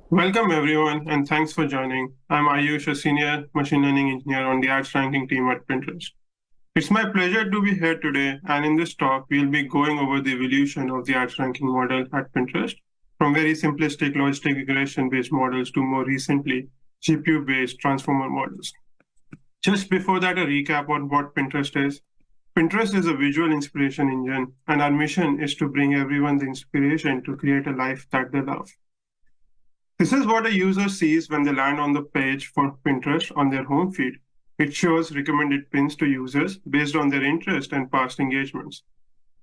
Welcome everyone, and thanks for joining. I'm Aayush, a senior machine learning engineer on the ads ranking team at Pinterest. It's my pleasure to be here today, and in this talk, we'll be going over the evolution of the ads ranking model at Pinterest, from very simplistic logistic regression-based models to more recently GPU-based transformer models. Just before that, a recap on what Pinterest is. Pinterest is a visual inspiration engine, and our mission is to bring everyone the inspiration to create a life that they love. This is what a user sees when they land on the page for Pinterest on their home feed. It shows recommended pins to users based on their interest and past engagements.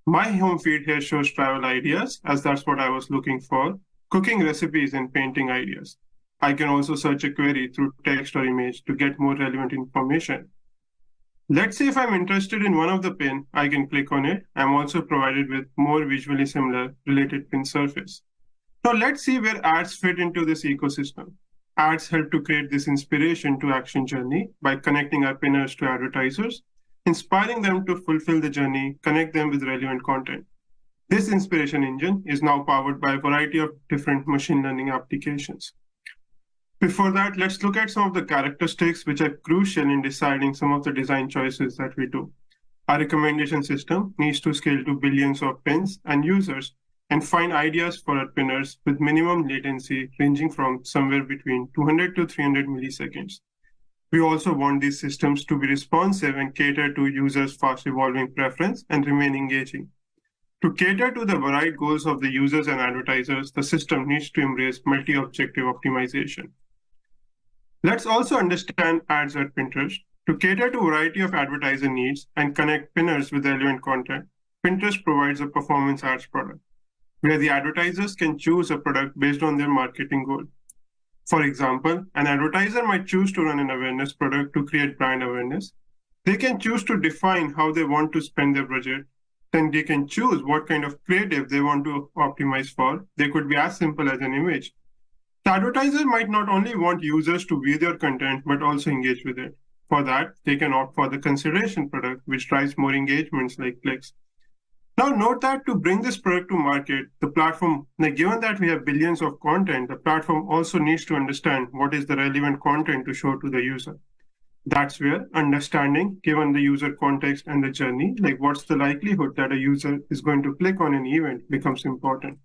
My home feed here shows travel ideas, as that's what I was looking for, cooking recipes, and painting ideas. I can also search a query through text or image to get more relevant information. Let's say if I'm interested in one of the pin, I can click on it. I'm also provided with more visually similar related pin surface. Now let's see where ads fit into this ecosystem. Ads help to create this inspiration to action journey by connecting our pinners to advertisers, inspiring them to fulfill the journey, connect them with relevant content. This inspiration engine is now powered by a variety of different machine learning applications. Before that, let's look at some of the characteristics which are crucial in deciding some of the design choices that we do. Our recommendation system needs to scale to billions of pins and users and find ideas for our pinners with minimum latency ranging from somewhere between 200 to 300 milliseconds. We also want these systems to be responsive and cater to users' fast evolving preference and remain engaging. To cater to the varied goals of the users and advertisers, the system needs to embrace multi-objective optimization. Let's also understand ads at Pinterest. To cater to a variety of advertiser needs and connect pinners with relevant content, Pinterest provides a performance ads product, where the advertisers can choose a product based on their marketing goal. For example, an advertiser might choose to run an awareness product to create brand awareness. They can choose to define how they want to spend their budget. Then they can choose what kind of creative they want to optimize for. They could be as simple as an image. The advertiser might not only want users to view their content, but also engage with it. For that, they can opt for the consideration product, which drives more engagements like clicks. Now note that to bring this product to market, the platform, given that we have billions of content, the platform also needs to understand what is the relevant content to show to the user. That's where understanding, given the user context and the journey, like what's the likelihood that a user is going to click on an event, becomes important.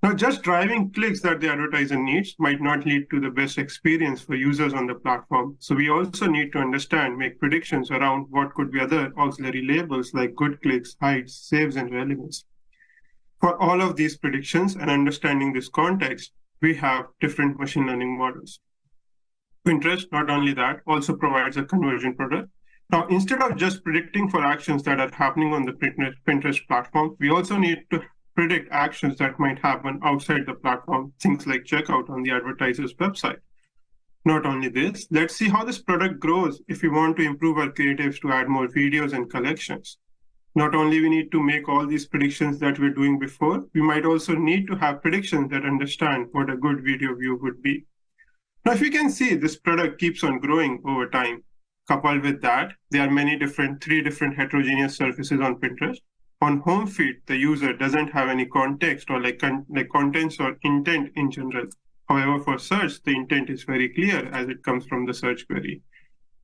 Now, just driving clicks that the advertiser needs might not lead to the best experience for users on the platform. So we also need to understand, make predictions around what could be other auxiliary labels like good clicks, hides, saves, and relevance. For all of these predictions and understanding this context, we have different machine learning models. Pinterest, not only that, also provides a conversion product. Now, instead of just predicting for actions that are happening on the Pinterest platform, we also need to predict actions that might happen outside the platform, things like checkout on the advertiser's website. Not only this, let's see how this product grows if we want to improve our creatives to add more videos and collections. Not only we need to make all these predictions that we're doing before, we might also need to have predictions that understand what a good video view would be. Now, if you can see, this product keeps on growing over time. Coupled with that, there are three different heterogeneous surfaces on Pinterest. On home feed, the user doesn't have any context or contents or intent in general. However, for search, the intent is very clear as it comes from the search query.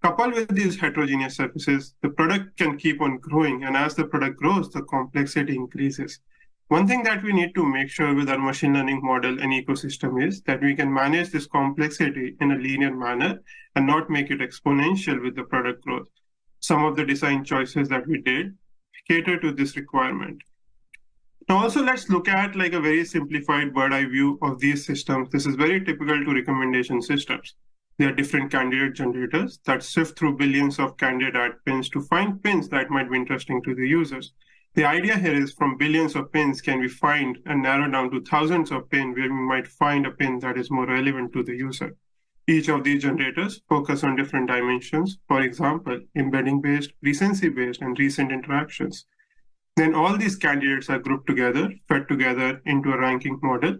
Coupled with these heterogeneous surfaces, the product can keep on growing, and as the product grows, the complexity increases. One thing that we need to make sure with our machine learning model and ecosystem is that we can manage this complexity in a linear manner and not make it exponential with the product growth. Some of the design choices that we did cater to this requirement. Now also let's look at a very simplified bird eye view of these systems. This is very typical to recommendation systems. There are different candidate generators that sift through billions of candidate ad pins to find pins that might be interesting to the users. The idea here is from billions of pins can we find and narrow down to thousands of pins where we might find a pin that is more relevant to the user. Each of these generators focus on different dimensions, for example, embedding-based, recency-based, and recent interactions. Then all these candidates are grouped together, fed together into a ranking model.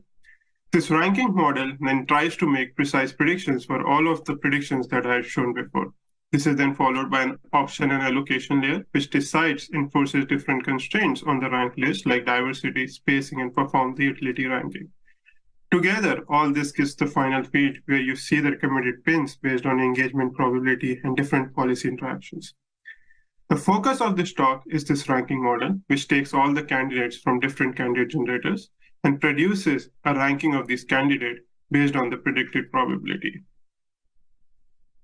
This ranking model then tries to make precise predictions for all of the predictions that I had shown before. This is then followed by an option and allocation layer, which decides and enforces different constraints on the rank list, like diversity, spacing, and perform the utility ranking. Together, all this gives the final feed where you see the recommended pins based on engagement probability and different policy interactions. The focus of this talk is this ranking model, which takes all the candidates from different candidate generators and produces a ranking of these candidates based on the predicted probability.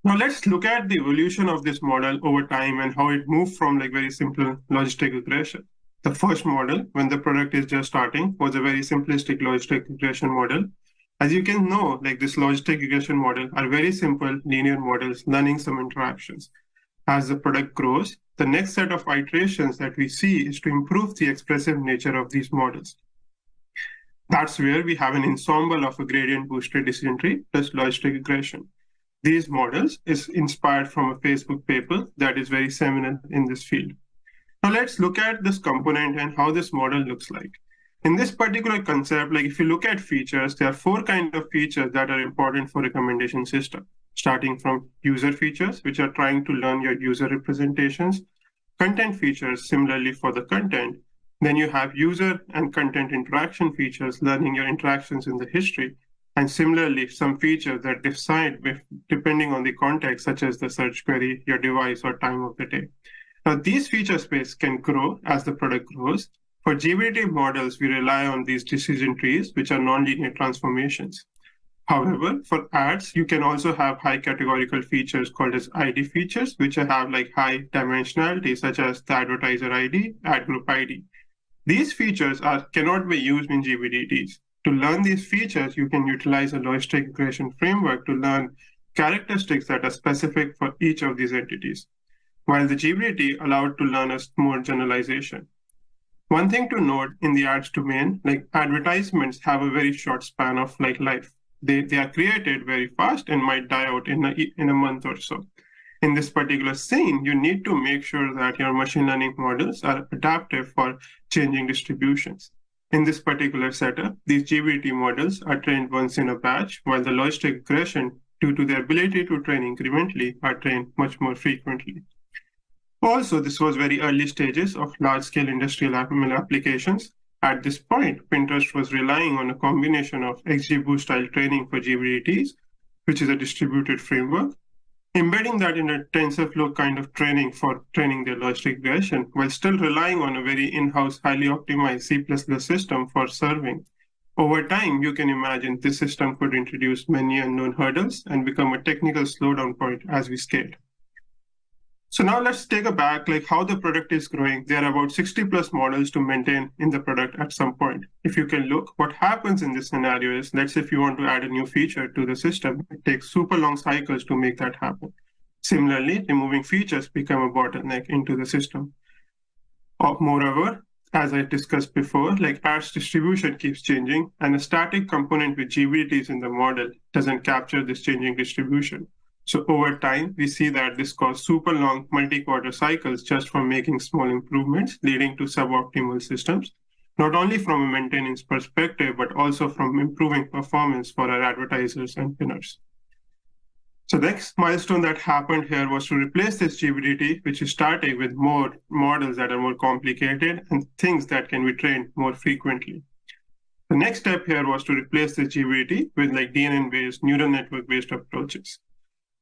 Now let's look at the evolution of this model over time and how it moved from like very simple logistic regression. The first model, when the product is just starting, was a very simplistic logistic regression model. As you can know, like this logistic regression model are very simple linear models learning some interactions. As the product grows, the next set of iterations that we see is to improve the expressive nature of these models. That's where we have an ensemble of a gradient boosted decision tree plus logistic regression. These models is inspired from a Facebook paper that is very seminal in this field. Now let's look at this component and how this model looks like. In this particular concept, like if you look at features, there are 4 kinds of features that are important for recommendation system, starting from user features, which are trying to learn your user representations, content features similarly for the content. Then you have user and content interaction features, learning your interactions in the history, and similarly some features that decide depending on the context, such as the search query, your device, or time of the day. Now, these feature space can grow as the product grows. For GBT models, we rely on these decision trees, which are nonlinear transformations. However, for ads, you can also have high categorical features called as ID features, which have like high dimensionality, such as the advertiser ID, ad group ID. These features cannot be used in GBDTs. To learn these features, you can utilize a logistic regression framework to learn characteristics that are specific for each of these entities, while the GBT allowed to learn a more generalization. One thing to note in the ads domain, like advertisements have a very short span of like life. They are created very fast and might die out in a month or so. In this particular scene, you need to make sure that your machine learning models are adaptive for changing distributions. In this particular setup, these GBT models are trained once in a batch, while the logistic regression, due to their ability to train incrementally, are trained much more frequently. Also, this was very early stages of large-scale industrial applications. At this point, Pinterest was relying on a combination of XGBoost style training for GBDTs, which is a distributed framework, embedding that in a TensorFlow kind of training for training their logistic regression, while still relying on a very in-house, highly optimized C++ system for serving. Over time, you can imagine this system could introduce many unknown hurdles and become a technical slowdown point as we scaled. So now let's take a back, like how the product is growing. There are about 60 plus models to maintain in the product at some point. If you can look, what happens in this scenario is, let's say if you want to add a new feature to the system, it takes super long cycles to make that happen. Similarly, removing features become a bottleneck into the system. Moreover, as I discussed before, like ads distribution keeps changing, and a static component with GBTs in the model doesn't capture this changing distribution. So over time, we see that this caused super long multi-quarter cycles just from making small improvements, leading to suboptimal systems, not only from a maintenance perspective, but also from improving performance for our advertisers and pinners. So the next milestone that happened here was to replace this GBT, which is starting with more models that are more complicated and things that can be trained more frequently. The next step here was to replace this GBT with like DNN-based, neural network-based approaches.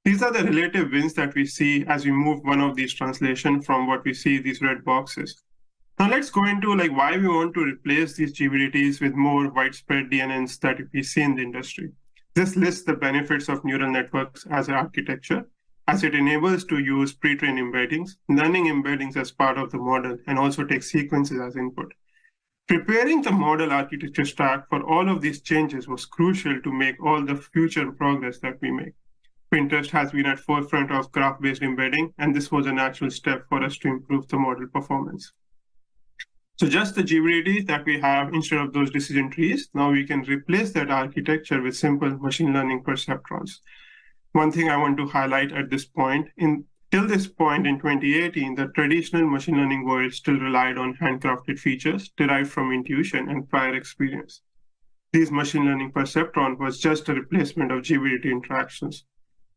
These are the relative wins that we see as we move one of these translations from what we see these red boxes. Now let's go into like why we want to replace these GBTs with more widespread DNNs that we see in the industry. This lists the benefits of neural networks as an architecture, as it enables to use pre-trained embeddings, learning embeddings as part of the model, and also take sequences as input. Preparing the model architecture stack for all of these changes was crucial to make all the future progress that we make. Pinterest has been at forefront of graph-based embedding, and this was a natural step for us to improve the model performance. So just the GBT that we have instead of those decision trees, now we can replace that architecture with simple machine learning perceptrons. One thing I want to highlight at this point, till this point in 2018, the traditional machine learning world still relied on handcrafted features derived from intuition and prior experience. These machine learning perceptron was just a replacement of GBDT interactions,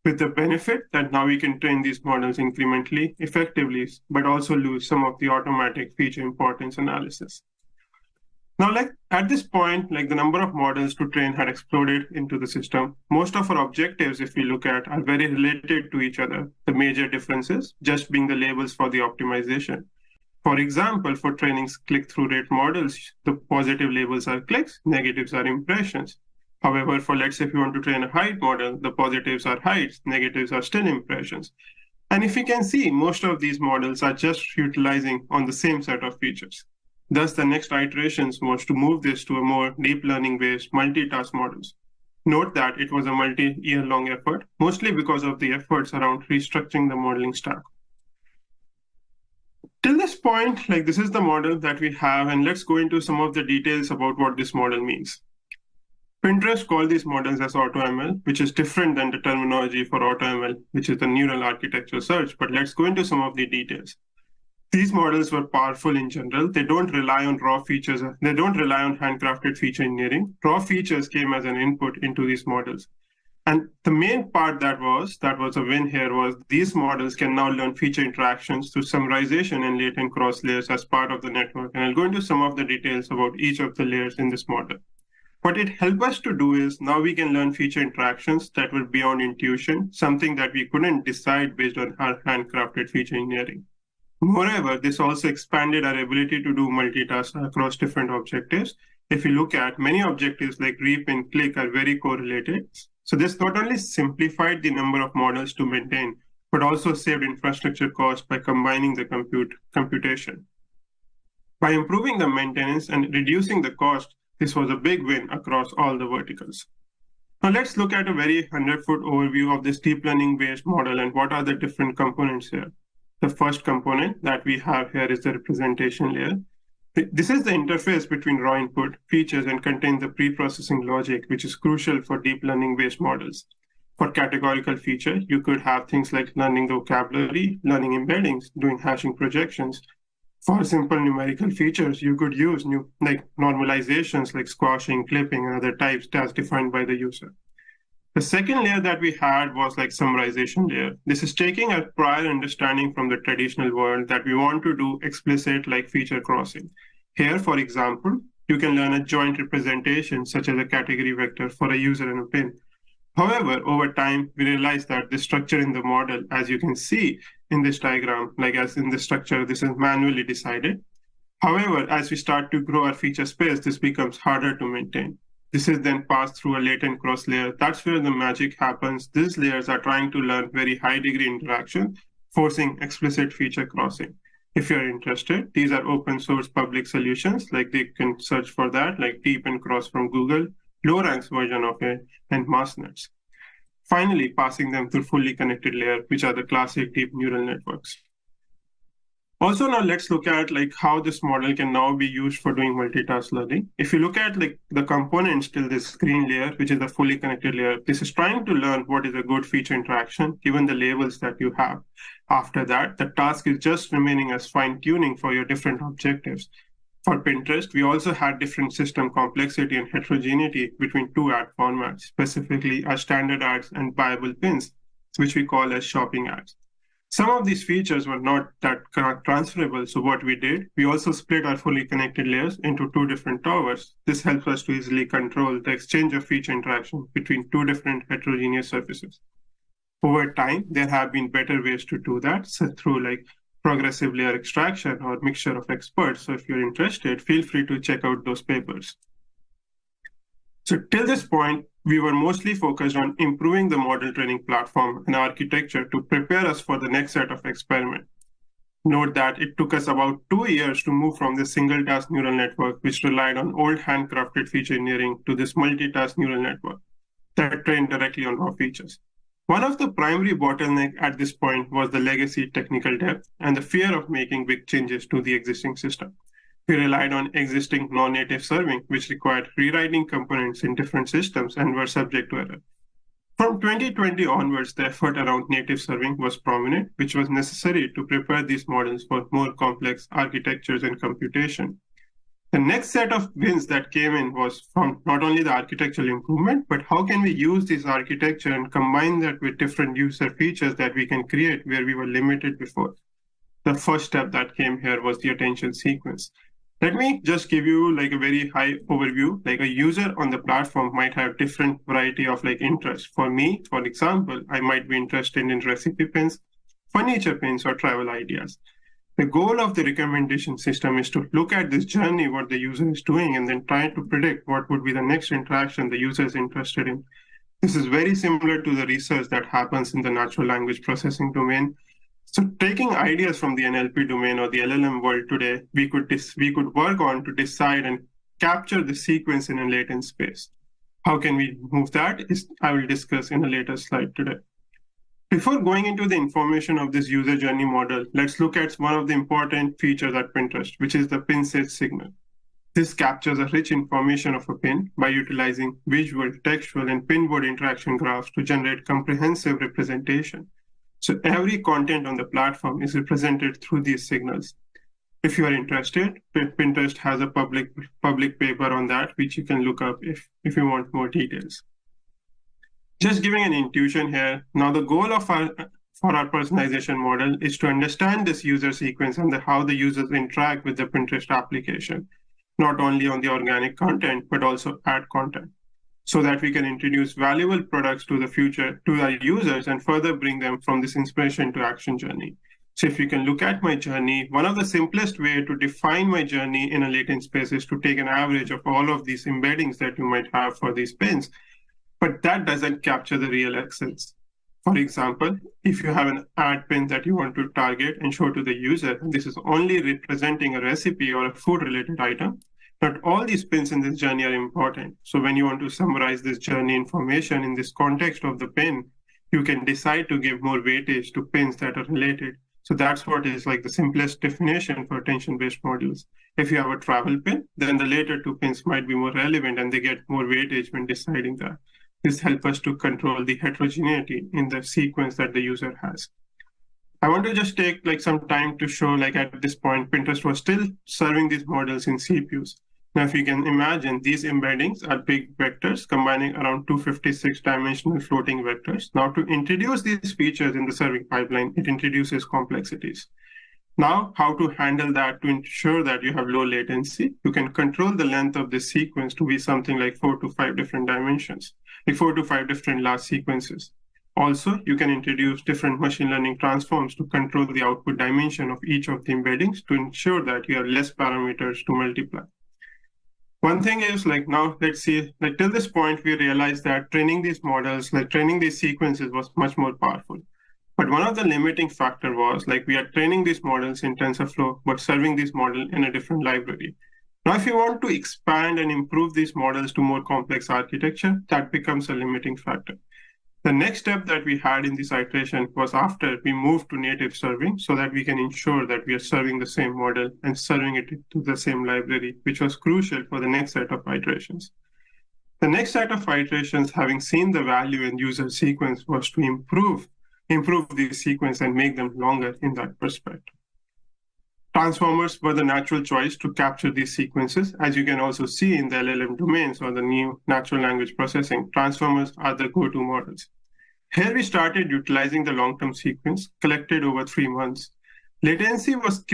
with the benefit that now we can train these models incrementally, effectively, but also lose some of the automatic feature importance analysis. Now, at this point, the number of models to train had exploded into the system. Most of our objectives, if we look at, are very related to each other. The major differences just being the labels for the optimization. For example, for training click-through rate models, the positive labels are clicks, negatives are impressions. However, for let's say if you want to train a height model, the positives are heights, negatives are still impressions. And if you can see, most of these models are just utilizing on the same set of features. Thus, the next iterations was to move this to a more deep learning-based multitask models. Note that it was a multi-year-long effort, mostly because of the efforts around restructuring the modeling stack. Till this point, this is the model that we have, and let's go into some of the details about what this model means. Pinterest called these models as AutoML, which is different than the terminology for AutoML, which is the neural architecture search, but let's go into some of the details. These models were powerful in general. They don't rely on raw features. They don't rely on handcrafted feature engineering. Raw features came as an input into these models. And the main part that was a win here was these models can now learn feature interactions through summarization and latent cross layers as part of the network. And I'll go into some of the details about each of the layers in this model. What it helped us to do is now we can learn feature interactions that were beyond intuition, something that we couldn't decide based on our handcrafted feature engineering. Moreover, this also expanded our ability to do multitask across different objectives. If you look at many objectives like reap and click are very correlated. So this not only simplified the number of models to maintain, but also saved infrastructure costs by combining the computation. By improving the maintenance and reducing the cost, this was a big win across all the verticals. Now let's look at a very 100-foot overview of this deep learning-based model and what are the different components here. The first component that we have here is the representation layer. This is the interface between raw input, features, and contains the pre-processing logic, which is crucial for deep learning-based models. For categorical feature, you could have things like learning the vocabulary, learning embeddings, doing hashing projections. For simple numerical features, you could use normalizations like squashing, clipping, and other types as defined by the user. The second layer that we had was summarization layer. This is taking a prior understanding from the traditional world that we want to do explicit feature crossing. Here, for example, you can learn a joint representation such as a category vector for a user and a pin. However, over time, we realized that the structure in the model, as you can see in this diagram, as in the structure, this is manually decided. However, as we start to grow our feature space, this becomes harder to maintain. This is then passed through a latent cross layer. That's where the magic happens. These layers are trying to learn very high degree interaction, forcing explicit feature crossing. If you're interested, these are open source public solutions. They can search for that, Deep and Cross from Google, low-ranks version of it, and MassNets. Finally, passing them through fully connected layer, which are the classic deep neural networks. Also, now let's look at how this model can now be used for doing multitask learning. If you look at the components till this green layer, which is the fully connected layer, this is trying to learn what is a good feature interaction, given the labels that you have. After that, the task is just remaining as fine-tuning for your different objectives. For Pinterest, we also had different system complexity and heterogeneity between two ad formats, specifically our standard ads and buyable pins, which we call as shopping ads. Some of these features were not that transferable, so what we did, we also split our fully connected layers into two different towers. This helps us to easily control the exchange of feature interaction between two different heterogeneous surfaces. Over time, there have been better ways to do that, so through progressive layer extraction or mixture of experts. So if you're interested, feel free to check out those papers. So till this point, we were mostly focused on improving the model training platform and architecture to prepare us for the next set of experiment. Note that it took us about 2 years to move from this single task neural network, which relied on old handcrafted feature engineering, to this multitask neural network that trained directly on raw features. One of the primary bottlenecks at this point was the legacy technical debt and the fear of making big changes to the existing system. We relied on existing non-native serving, which required rewriting components in different systems and were subject to error. From 2020 onwards, the effort around native serving was prominent, which was necessary to prepare these models for more complex architectures and computation. The next set of wins that came in was from not only the architectural improvement, but how can we use this architecture and combine that with different user features that we can create where we were limited before. The first step that came here was the attention sequence. Let me just give you like a very high overview. Like a user on the platform might have different variety of like interests. For me, for example, I might be interested in recipe pins, furniture pins, or travel ideas. The goal of the recommendation system is to look at this journey, what the user is doing, and then try to predict what would be the next interaction the user is interested in. This is very similar to the research that happens in the natural language processing domain. So taking ideas from the NLP domain or the LLM world today, we could work on to decide and capture the sequence in a latent space. How can we move that? I will discuss in a later slide today. Before going into the information of this user journey model, let's look at one of the important features at Pinterest, which is the pin set signal. This captures a rich information of a pin by utilizing visual, textual, and pinboard interaction graphs to generate comprehensive representation. So every content on the platform is represented through these signals. If you are interested, Pinterest has a public paper on that, which you can look up if you want more details. Just giving an intuition here. Now the goal for our personalization model is to understand this user sequence and how the users interact with the Pinterest application, not only on the organic content, but also ad content, so that we can introduce valuable products to our users and further bring them from this inspiration to action journey. So if you can look at my journey, one of the simplest way to define my journey in a latent space is to take an average of all of these embeddings that you might have for these pins, but that doesn't capture the real essence. For example, if you have an ad pin that you want to target and show to the user, and this is only representing a recipe or a food-related item, not all these pins in this journey are important. So when you want to summarize this journey information in this context of the pin, you can decide to give more weightage to pins that are related. So that's what is like the simplest definition for attention-based modules. If you have a travel pin, then the later two pins might be more relevant and they get more weightage when deciding that. This helps us to control the heterogeneity in the sequence that the user has. I want to just take like some time to show like at this point, Pinterest was still serving these models in CPUs. Now, if you can imagine, these embeddings are big vectors combining around 256-dimensional floating vectors. Now, to introduce these features in the serving pipeline, it introduces complexities. Now, how to handle that to ensure that you have low latency? You can control the length of this sequence to be something like 4 to 5 different dimensions, like 4 to 5 different large sequences. Also, you can introduce different machine learning transforms to control the output dimension of each of the embeddings to ensure that you have less parameters to multiply. One thing is like now, let's see, like till this point, we realized that training these models, like training these sequences was much more powerful. But one of the limiting factor was like we are training these models in TensorFlow, but serving this model in a different library. Now, if you want to expand and improve these models to more complex architecture, that becomes a limiting factor. The next step that we had in this iteration was after we moved to native serving so that we can ensure that we are serving the same model and serving it to the same library, which was crucial for the next set of iterations. The next set of iterations, having seen the value in user sequence, was to improve the sequence and make them longer in that perspective. Transformers were the natural choice to capture these sequences. As you can also see in the LLM domains or the new natural language processing, transformers are the go-to models. Here we started utilizing the long-term sequence collected over 3 months. Latency was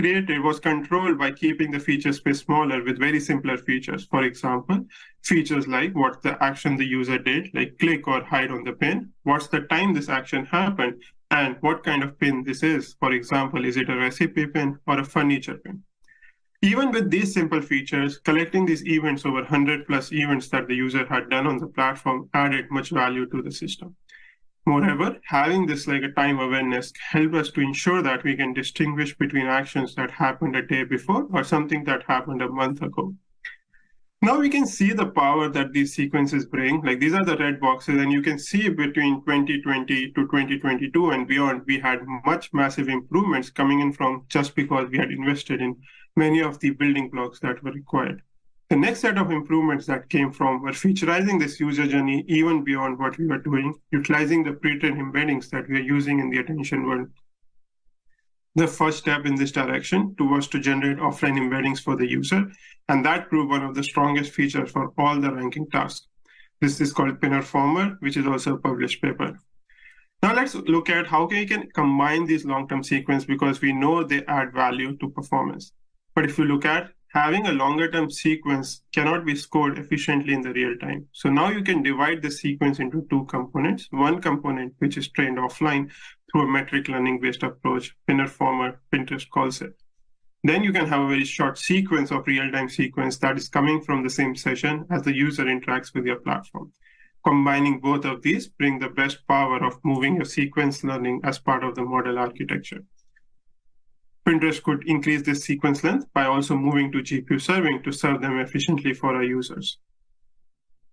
controlled by keeping the feature space smaller with very simpler features. For example, features like what the action the user did, like click or hide on the pin, what's the time this action happened, and what kind of pin this is. For example, is it a recipe pin or a furniture pin? Even with these simple features, collecting these events over 100 plus events that the user had done on the platform added much value to the system. Moreover, having this like a time awareness helped us to ensure that we can distinguish between actions that happened a day before or something that happened a month ago. Now we can see the power that these sequences bring. Like these are the red boxes, and you can see between 2020 to 2022 and beyond, we had massive improvements coming in from just because we had invested in many of the building blocks that were required. The next set of improvements that came from were featurizing this user journey even beyond what we were doing, utilizing the pre-trained embeddings that we are using in the attention world. The first step in this direction was to generate offline embeddings for the user, and that proved one of the strongest features for all the ranking tasks. This is called Pinnerformer, which is also a published paper. Now let's look at how we can combine these long-term sequences because we know they add value to performance. But if you look at having a longer-term sequence cannot be scored efficiently in the real time. So now you can divide the sequence into two components. One component, which is trained offline through a metric learning-based approach, Pinnerformer, Pinterest calls it. Then you can have a very short sequence of real-time sequence that is coming from the same session as the user interacts with your platform. Combining both of these bring the best power of moving your sequence learning as part of the model architecture. Pinterest could increase this sequence length by also moving to GPU serving to serve them efficiently for our users.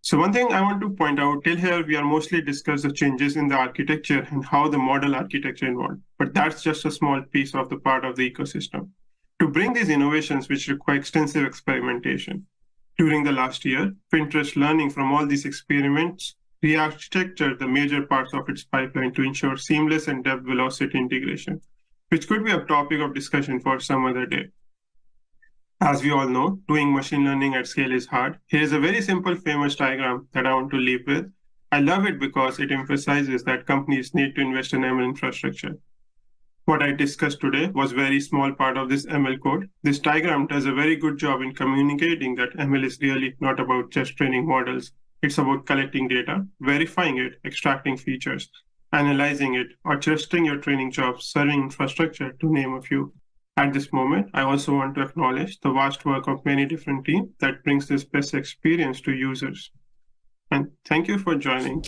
So one thing I want to point out, till here we are mostly discussed the changes in the architecture and how the model architecture involved, but that's just a small piece of the part of the ecosystem. To bring these innovations which require extensive experimentation, during the last year, Pinterest, learning from all these experiments, re-architectured the major parts of its pipeline to ensure seamless and depth velocity integration, which could be a topic of discussion for some other day. As we all know, doing machine learning at scale is hard. Here is a very simple famous diagram that I want to leave with. I love it because it emphasizes that companies need to invest in ML infrastructure. What I discussed today was a very small part of this ML code. This diagram does a very good job in communicating that ML is really not about just training models. It's about collecting data, verifying it, extracting features, analyzing it, or trusting your training jobs, serving infrastructure, to name a few. At this moment, I also want to acknowledge the vast work of many different teams that brings this best experience to users. And thank you for joining.